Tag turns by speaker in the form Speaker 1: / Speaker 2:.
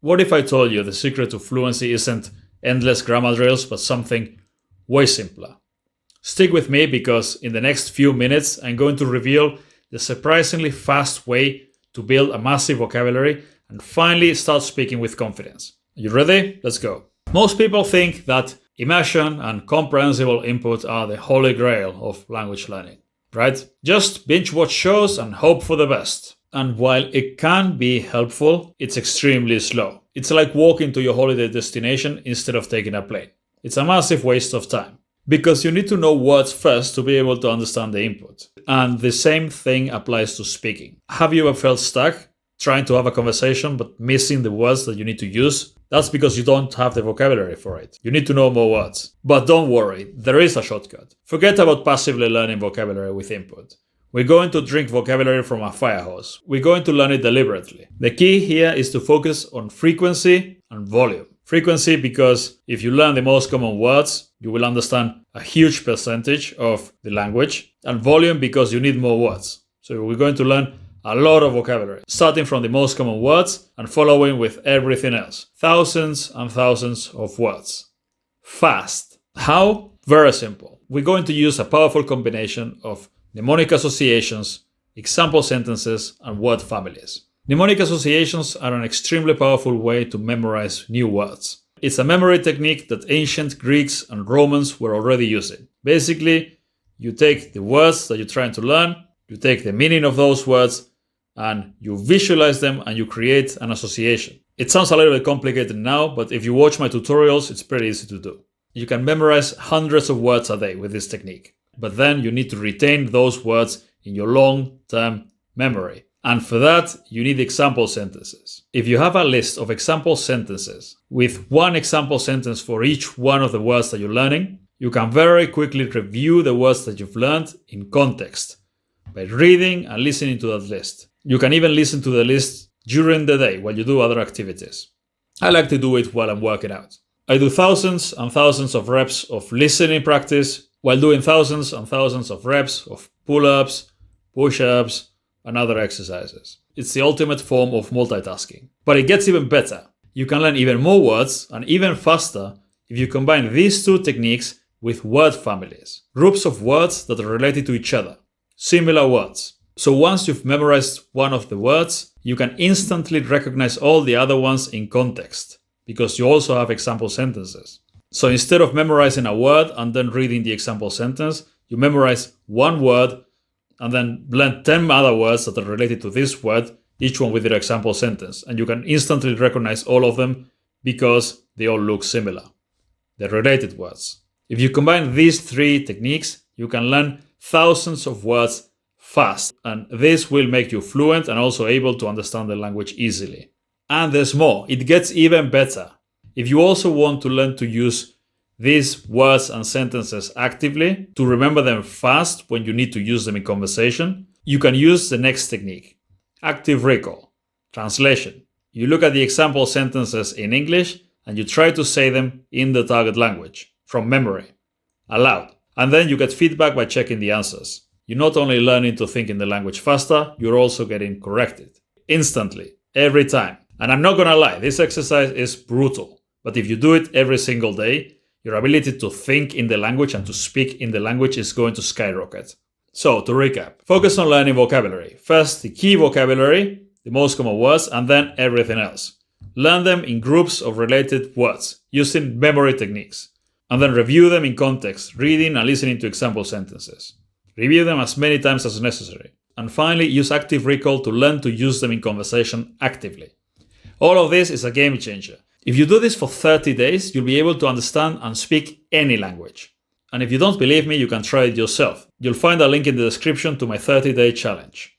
Speaker 1: What if I told you the secret to fluency isn't endless grammar drills, but something way simpler? Stick with me because in the next few minutes, I'm going to reveal the surprisingly fast way to build a massive vocabulary and finally start speaking with confidence. Are you ready? Let's go. Most people think that immersion and comprehensible input are the holy grail of language learning, right? Just binge watch shows and hope for the best. And while it can be helpful, it's extremely slow. It's like walking to your holiday destination instead of taking a plane. It's a massive waste of time because you need to know words first to be able to understand the input. And the same thing applies to speaking. Have you ever felt stuck trying to have a conversation but missing the words that you need to use? That's because you don't have the vocabulary for it. You need to know more words. But don't worry, there is a shortcut. Forget about passively learning vocabulary with input. We're going to drink vocabulary from a fire hose. We're going to learn it deliberately. The key here is to focus on frequency and volume. Frequency because if you learn the most common words, you will understand a huge percentage of the language. And volume because you need more words. So we're going to learn a lot of vocabulary, starting from the most common words and following with everything else. Thousands and thousands of words. Fast. How? Very simple. We're going to use a powerful combination of mnemonic associations, example sentences, and word families. Mnemonic associations are an extremely powerful way to memorize new words. It's a memory technique that ancient Greeks and Romans were already using. Basically, you take the words that you're trying to learn, you take the meaning of those words, and you visualize them and you create an association. It sounds a little bit complicated now, but if you watch my tutorials, it's pretty easy to do. You can memorize hundreds of words a day with this technique. But then you need to retain those words in your long-term memory. And for that, you need example sentences. If you have a list of example sentences with one example sentence for each one of the words that you're learning, you can very quickly review the words that you've learned in context by reading and listening to that list. You can even listen to the list during the day while you do other activities. I like to do it while I'm working out. I do thousands and thousands of reps of listening practice while doing thousands and thousands of reps of pull-ups, push-ups, and other exercises. It's the ultimate form of multitasking. But it gets even better. You can learn even more words and even faster if you combine these two techniques with word families, groups of words that are related to each other, similar words. So once you've memorized one of the words, you can instantly recognize all the other ones in context because you also have example sentences. So instead of memorizing a word and then reading the example sentence, you memorize one word and then blend 10 other words that are related to this word, each one with their example sentence. And you can instantly recognize all of them because they all look similar. They're related words. If you combine these three techniques, you can learn thousands of words fast. And this will make you fluent and also able to understand the language easily. And there's more. It gets even better. If you also want to learn to use these words and sentences actively, to remember them fast when you need to use them in conversation, you can use the next technique, active recall, translation. You look at the example sentences in English and you try to say them in the target language, from memory, aloud. And then you get feedback by checking the answers. You're not only learning to think in the language faster, you're also getting corrected. Instantly, every time. And I'm not gonna lie, this exercise is brutal. But if you do it every single day, your ability to think in the language and to speak in the language is going to skyrocket. So, to recap, focus on learning vocabulary. First, the key vocabulary, the most common words, and then everything else. Learn them in groups of related words, using memory techniques. And then review them in context, reading and listening to example sentences. Review them as many times as necessary. And finally, use active recall to learn to use them in conversation actively. All of this is a game changer. If you do this for 30 days, you'll be able to understand and speak any language. And if you don't believe me, you can try it yourself. You'll find a link in the description to my 30-day challenge.